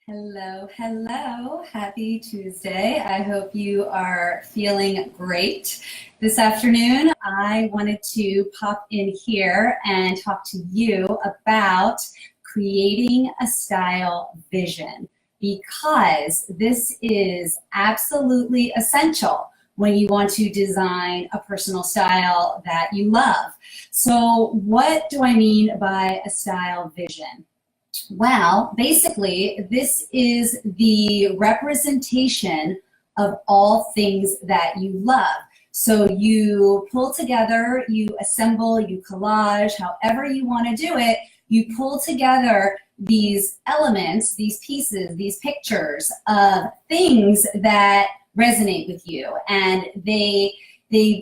Hello, hello. Happy Tuesday. I hope you are feeling great. This afternoon, I wanted to pop in here and talk to you about creating a style vision because this is absolutely essential when you want to design a personal style that you love. So, what do I mean by a style vision? Well, basically, this is the representation of all things that you love. So you pull together, you assemble, you collage, however you want to do it, you pull together these elements, these pieces, these pictures of things that resonate with you, and they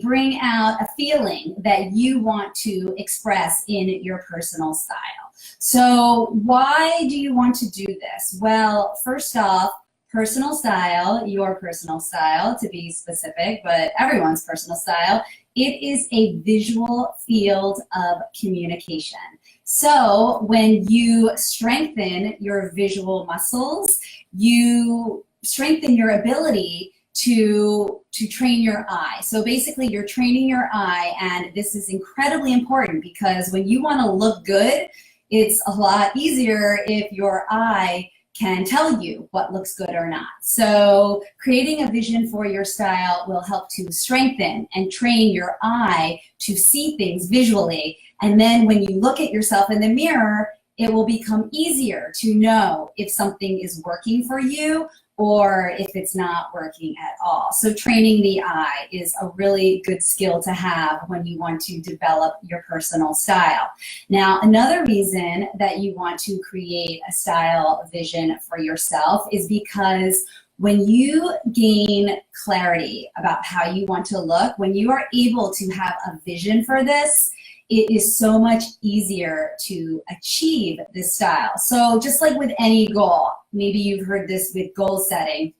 bring out a feeling that you want to express in your personal style. So why do you want to do this? Well, first off, personal style, your personal style to be specific, but everyone's personal style, it is a visual field of communication. So when you strengthen your visual muscles, you strengthen your ability to train your eye. So basically you're training your eye, and this is incredibly important because when you want to look good, it's a lot easier if your eye can tell you what looks good or not. So creating a vision for your style will help to strengthen and train your eye to see things visually. And then when you look at yourself in the mirror, it will become easier to know if something is working for you or if it's not working at all. So training the eye is a really good skill to have when you want to develop your personal style. Now, another reason that you want to create a style vision for yourself is because when you gain clarity about how you want to look, when you are able to have a vision for this, it is so much easier to achieve this style. So just like with any goal, maybe you've heard this with goal setting,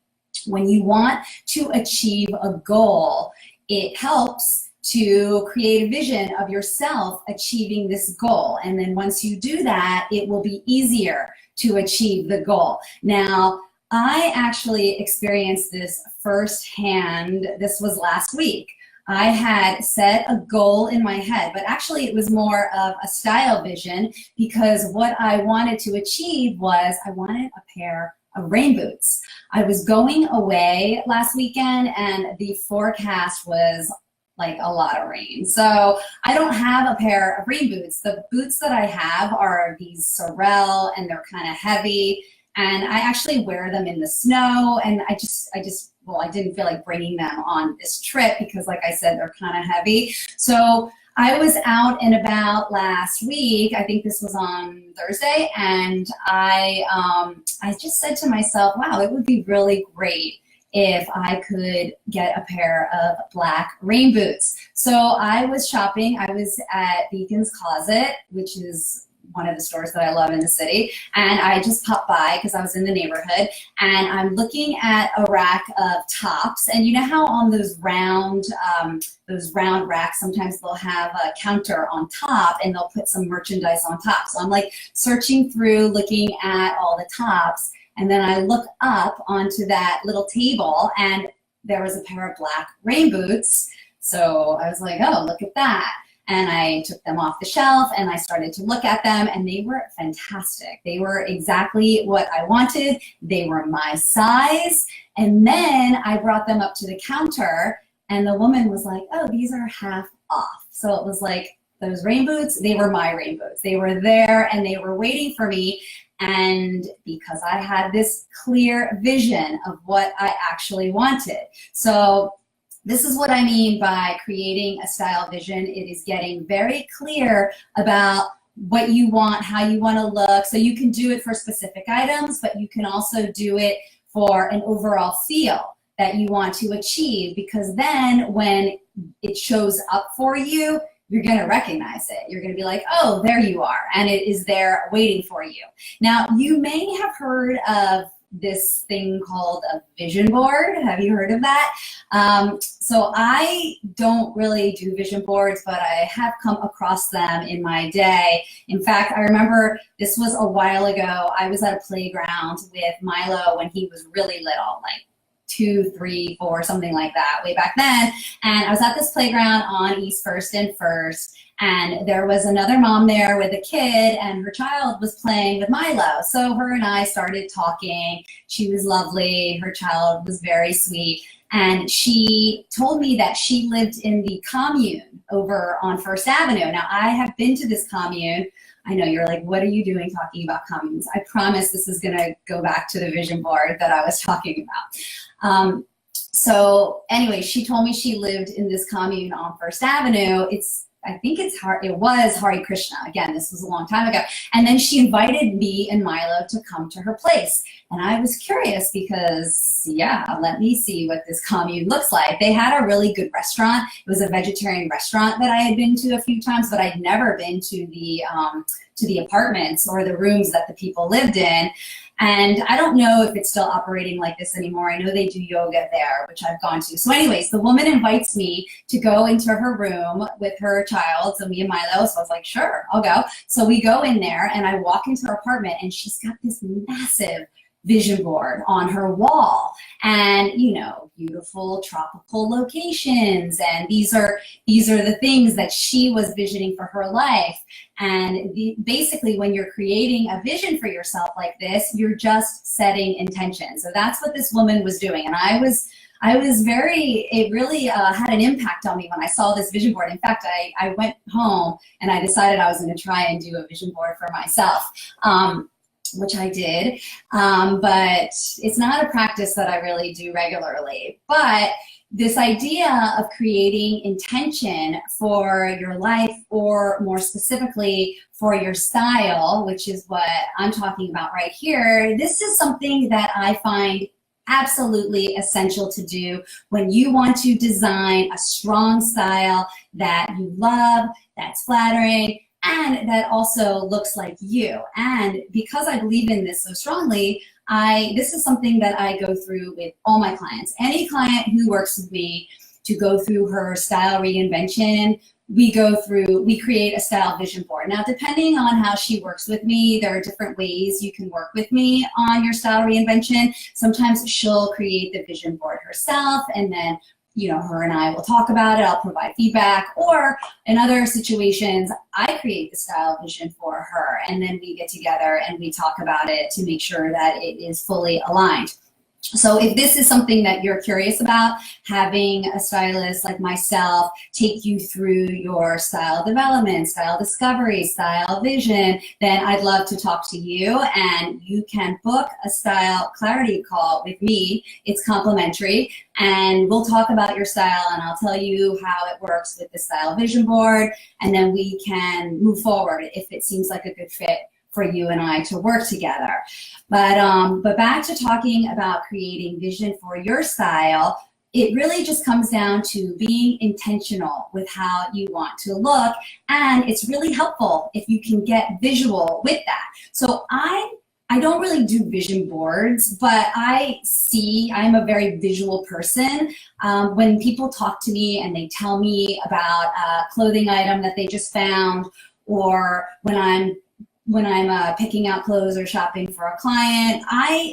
when you want to achieve a goal, it helps to create a vision of yourself achieving this goal. And then once you do that, it will be easier to achieve the goal. Now, I actually experienced this firsthand. This was last week. I had set a goal in my head, but actually it was more of a style vision because what I wanted to achieve was I wanted a pair of rain boots. I was going away last weekend and the forecast was like a lot of rain. So I don't have a pair of rain boots. The boots that I have are these Sorel and they're kind of heavy, and I actually wear them in the snow, and I didn't feel like bringing them on this trip because, like I said, they're kind of heavy. So I was out and about last week. I think this was on Thursday, and I just said to myself, wow, it would be really great if I could get a pair of black rain boots. So I was shopping. I was at Beacon's Closet, which is one of the stores that I love in the city, and I just popped by because I was in the neighborhood, and I'm looking at a rack of tops, and you know how on those round racks sometimes they'll have a counter on top and they'll put some merchandise on top. So I'm like searching through, looking at all the tops, and then I look up onto that little table and there was a pair of black rain boots. So I was like, oh, look at that. And I took them off the shelf and I started to look at them, and they were fantastic. They were exactly what I wanted. They were my size. And then I brought them up to the counter and the woman was like, oh, these are half off. So it was like those rain boots, they were my rain boots. They were there and they were waiting for me. And because I had this clear vision of what I actually wanted. So this is what I mean by creating a style vision. It is getting very clear about what you want, how you want to look. So you can do it for specific items, but you can also do it for an overall feel that you want to achieve, because then when it shows up for you, you're going to recognize it. You're going to be like, oh, there you are. And it is there waiting for you. Now, you may have heard of this thing called a vision board. Have you heard of that? So I don't really do vision boards, but I have come across them in my day. In fact, I remember this was a while ago. I was at a playground with Milo when he was really little, like 2, 3, 4, something like that, way back then. And I was at this playground on East First and First, and there was another mom there with a kid, and her child was playing with Milo. So her and I started talking. She was lovely. Her child was very sweet. And she told me that she lived in the commune over on First Avenue. Now, I have been to this commune. I know you're like, what are you doing talking about communes? I promise this is going to go back to the vision board that I was talking about. So anyway, she told me she lived in this commune on First Avenue. It was Hare Krishna. Again, this was a long time ago. And then she invited me and Milo to come to her place. And I was curious because, yeah, let me see what this commune looks like. They had a really good restaurant. It was a vegetarian restaurant that I had been to a few times, but I'd never been to the apartments or the rooms that the people lived in. And I don't know if it's still operating like this anymore. I know they do yoga there, which I've gone to. So anyways, the woman invites me to go into her room with her child, so me and Milo. So I was like, sure, I'll go. So we go in there, and I walk into her apartment, and she's got this massive vision board on her wall, and beautiful tropical locations, and these are the things that she was visioning for her life. And basically, when you're creating a vision for yourself like this, you're just setting intention. So that's what this woman was doing, and it really had an impact on me when I saw this vision board. In fact, I went home and I decided I was going to try and do a vision board for myself. Which I did, but it's not a practice that I really do regularly. But this idea of creating intention for your life, or more specifically for your style, which is what I'm talking about right here, this is something that I find absolutely essential to do when you want to design a strong style that you love, that's flattering, and that also looks like you. And because I believe in this so strongly, this is something that I go through with all my clients. Any client who works with me to go through her style reinvention, we create a style vision board. Now, depending on how she works with me, there are different ways you can work with me on your style reinvention. Sometimes she'll create the vision board herself, and then her and I will talk about it. I'll provide feedback. Or in other situations, I create the style vision for her, and then we get together and we talk about it to make sure that it is fully aligned. So if this is something that you're curious about, having a stylist like myself take you through your style development, style discovery, style vision, then I'd love to talk to you, and you can book a style clarity call with me. It's complimentary, and we'll talk about your style, and I'll tell you how it works with the style vision board, and then we can move forward if it seems like a good fit for you and I to work together. But back to talking about creating vision for your style, it really just comes down to being intentional with how you want to look, and it's really helpful if you can get visual with that. So I don't really do vision boards, but I'm a very visual person. When people talk to me and they tell me about a clothing item that they just found, or when I'm picking out clothes or shopping for a client,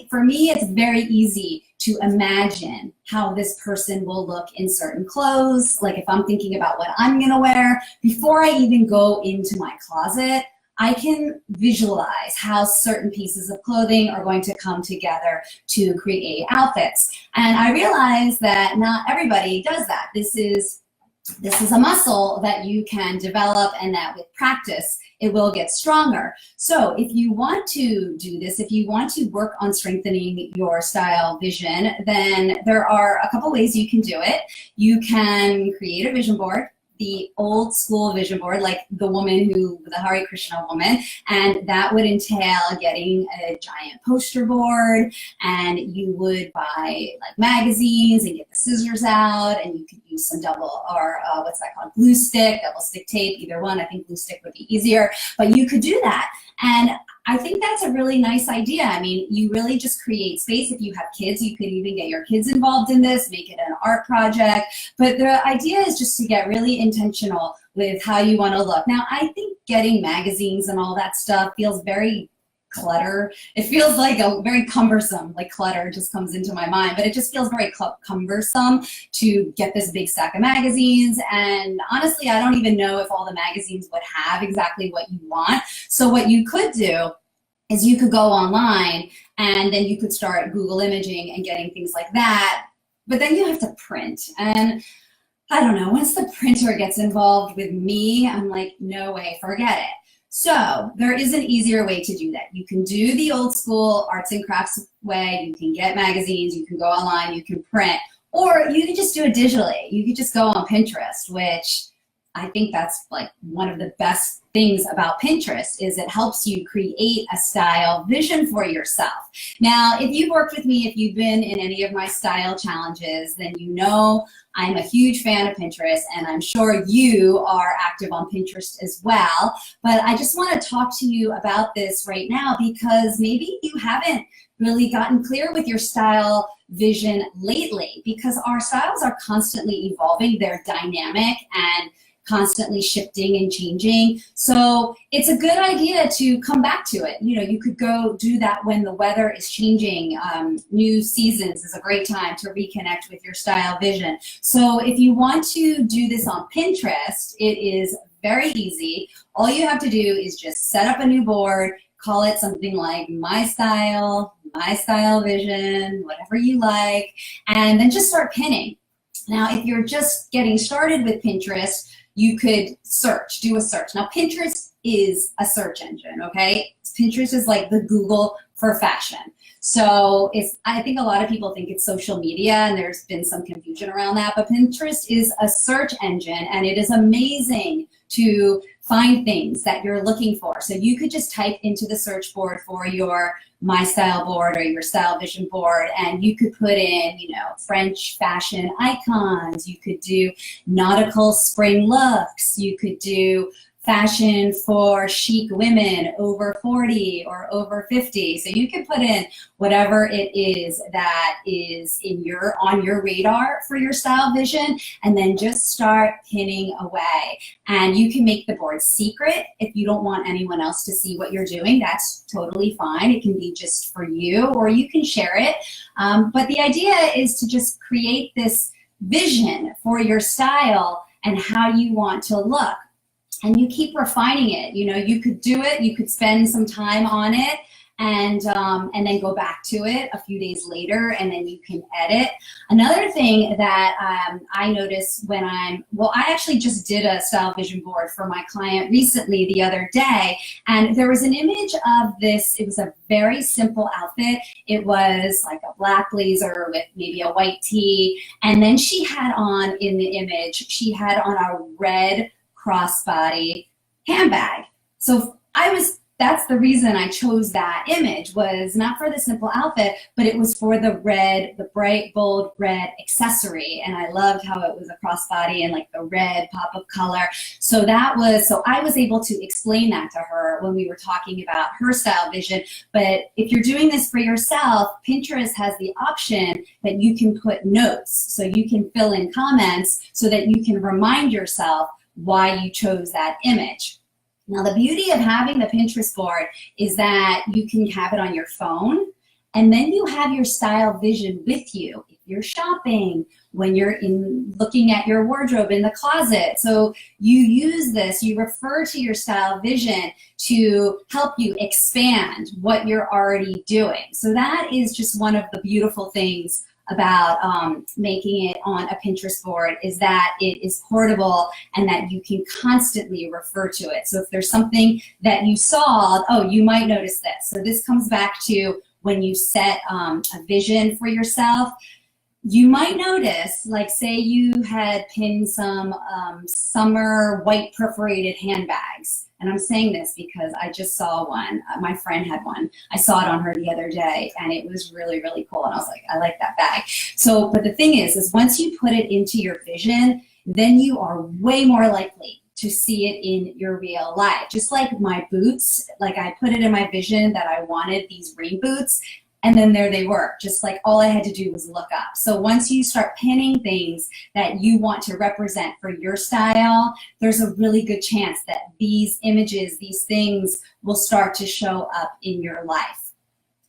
for me, it's very easy to imagine how this person will look in certain clothes. Like if I'm thinking about what I'm gonna wear, before I even go into my closet, I can visualize how certain pieces of clothing are going to come together to create outfits. And I realize that not everybody does that. This is a muscle that you can develop, and that with practice, it will get stronger. So if you want to do this, if you want to work on strengthening your style vision, then there are a couple ways you can do it. You can create a vision board, the old school vision board, like the Hare Krishna woman, and that would entail getting a giant poster board, and you would buy like magazines and get the scissors out, and you could use some glue stick, double stick tape, either one. I think glue stick would be easier, but you could do that. And I think that's a really nice idea. I mean, you really just create space. If you have kids, you could even get your kids involved in this, make it an art project. But the idea is just to get really intentional with how you want to look. Now, I think getting magazines and all that stuff feels very clutter. It feels like a very cumbersome, like clutter just comes into my mind, but it just feels very cumbersome to get this big stack of magazines. And honestly, I don't even know if all the magazines would have exactly what you want. So what you could do is you could go online and then you could start Google imaging and getting things like that. But then you have to print. And I don't know, once the printer gets involved with me, I'm like, no way, forget it. So there is an easier way to do that. You can do the old school arts and crafts way. You can get magazines, you can go online, you can print, or you can just do it digitally. You could just go on Pinterest, which I think that's like one of the best things about Pinterest is it helps you create a style vision for yourself. Now, if you've worked with me, if you've been in any of my style challenges, then you know I'm a huge fan of Pinterest, and I'm sure you are active on Pinterest as well. But I just want to talk to you about this right now because maybe you haven't really gotten clear with your style vision lately, because our styles are constantly evolving. They're dynamic and constantly shifting and changing. So it's a good idea to come back to it. You know, you could go do that when the weather is changing. New seasons is a great time to reconnect with your style vision. So if you want to do this on Pinterest, it is very easy. All you have to do is just set up a new board, call it something like my style vision, whatever you like, and then just start pinning. Now, if you're just getting started with Pinterest, you could search, do a search. Now, Pinterest is a search engine, okay? Pinterest is like the Google for fashion. So I think a lot of people think it's social media, and there's been some confusion around that, but Pinterest is a search engine, and it is amazing to find things that you're looking for. So you could just type into the search board for your My Style board or your Style Vision board, and you could put in, you know, French fashion icons. You could do nautical spring looks. You could do fashion for chic women over 40 or over 50. So you can put in whatever it is that is on your radar for your style vision, and then just start pinning away. And you can make the board secret if you don't want anyone else to see what you're doing. That's totally fine. It can be just for you, or you can share it. But the idea is to just create this vision for your style and how you want to look. And you keep refining it. You know, you could do it, you could spend some time on it, and then go back to it a few days later, and then you can edit. Another thing that I notice when I actually just did a style vision board for my client recently the other day, and there was an image of this. It was a very simple outfit. It was like a black blazer with maybe a white tee, and then she had on, in the image, she had on a red crossbody handbag. So that's the reason I chose that image, was not for the simple outfit, but it was for the bright, bold red accessory. And I loved how it was a crossbody and like the red pop of color. So I was able to explain that to her when we were talking about her style vision. But if you're doing this for yourself, Pinterest has the option that you can put notes. So you can fill in comments so that you can remind yourself why you chose that image. Now, the beauty of having the Pinterest board is that you can have it on your phone, and then you have your style vision with you if you're shopping, when you're looking at your wardrobe in the closet. So you use this, you refer to your style vision to help you expand what you're already doing. So that is just one of the beautiful things about making it on a Pinterest board, is that it is portable and that you can constantly refer to it. So if there's something that you saw, oh, you might notice this. So this comes back to when you set a vision for yourself. You might notice, like say you had pinned some summer white perforated handbags. And I'm saying this because I just saw one. My friend had one. I saw it on her the other day, and it was really, really cool. And I was like, I like that bag. So, but the thing is once you put it into your vision, then you are way more likely to see it in your real life. Just like my boots, like I put it in my vision that I wanted these rain boots, and then there they were. Just like all I had to do was look up. So once you start pinning things that you want to represent for your style, there's a really good chance that these images, these things will start to show up in your life.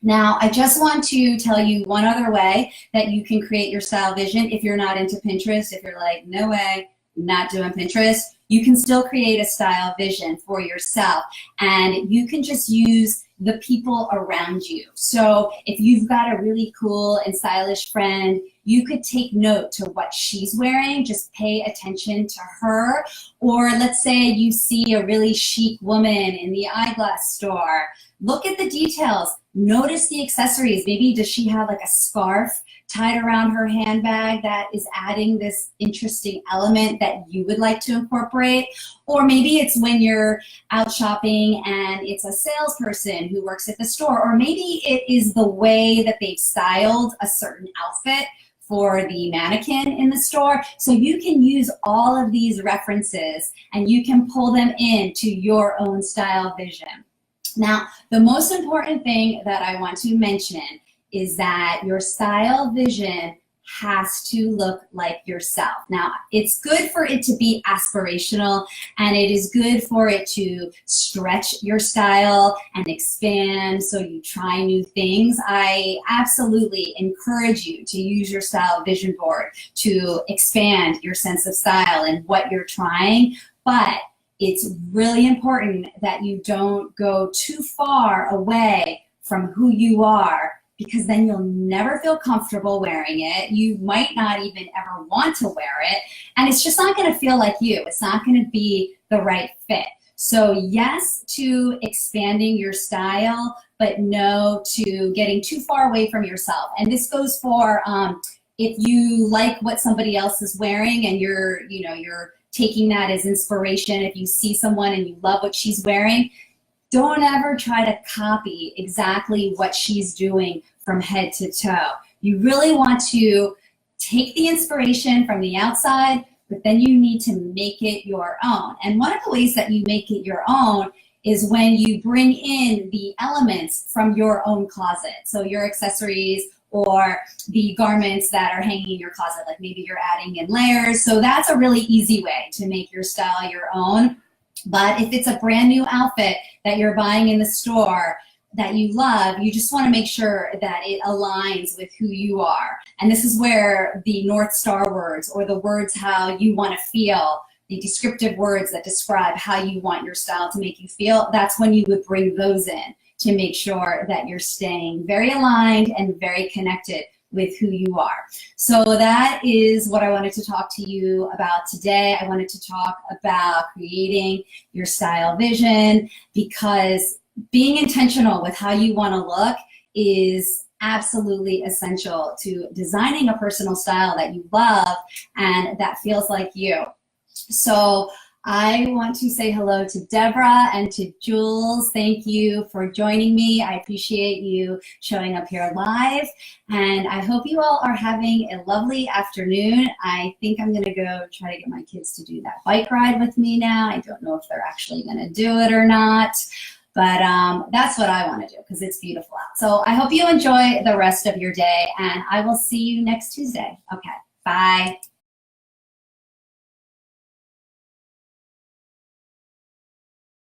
Now, I just want to tell you one other way that you can create your style vision if you're not into Pinterest. If you're like, no way, not doing Pinterest, you can still create a style vision for yourself, and you can just use the people around you. So if you've got a really cool and stylish friend, you could take note to what she's wearing, just pay attention to her. Or let's say you see a really chic woman in the eyeglass store, look at the details, notice the accessories. Maybe does she have like a scarf tied around her handbag that is adding this interesting element that you would like to incorporate? Or maybe it's when you're out shopping and it's a salesperson who works at the store, or maybe it is the way that they've styled a certain outfit for the mannequin in the store. So you can use all of these references and you can pull them into your own style vision. Now, the most important thing that I want to mention is that your style vision has to look like yourself. Now, it's good for it to be aspirational, and it is good for it to stretch your style and expand so you try new things. I absolutely encourage you to use your style vision board to expand your sense of style and what you're trying, but it's really important that you don't go too far away from who you are, because then you'll never feel comfortable wearing it. You might not even ever want to wear it, and it's just not gonna feel like you. It's not gonna be the right fit. So yes to expanding your style, but no to getting too far away from yourself. And this goes for if you like what somebody else is wearing and you're taking that as inspiration. If you see someone and you love what she's wearing, don't ever try to copy exactly what she's doing from head to toe. You really want to take the inspiration from the outside, but then you need to make it your own. And one of the ways that you make it your own is when you bring in the elements from your own closet. So your accessories or the garments that are hanging in your closet, like maybe you're adding in layers. So that's a really easy way to make your style your own. But if it's a brand new outfit that you're buying in the store that you love, you just want to make sure that it aligns with who you are. And this is where the North Star words, or the words how you want to feel, the descriptive words that describe how you want your style to make you feel, that's when you would bring those in to make sure that you're staying very aligned and very connected with who you are. So that is what I wanted to talk to you about today. I wanted to talk about creating your style vision, because being intentional with how you want to look is absolutely essential to designing a personal style that you love and that feels like you. So I want to say hello to Deborah and to Jules. Thank you for joining me. I appreciate you showing up here live. And I hope you all are having a lovely afternoon. I think I'm gonna go try to get my kids to do that bike ride with me now. I don't know if they're actually gonna do it or not, but that's what I wanna do because it's beautiful out. So I hope you enjoy the rest of your day, and I will see you next Tuesday. Okay, bye.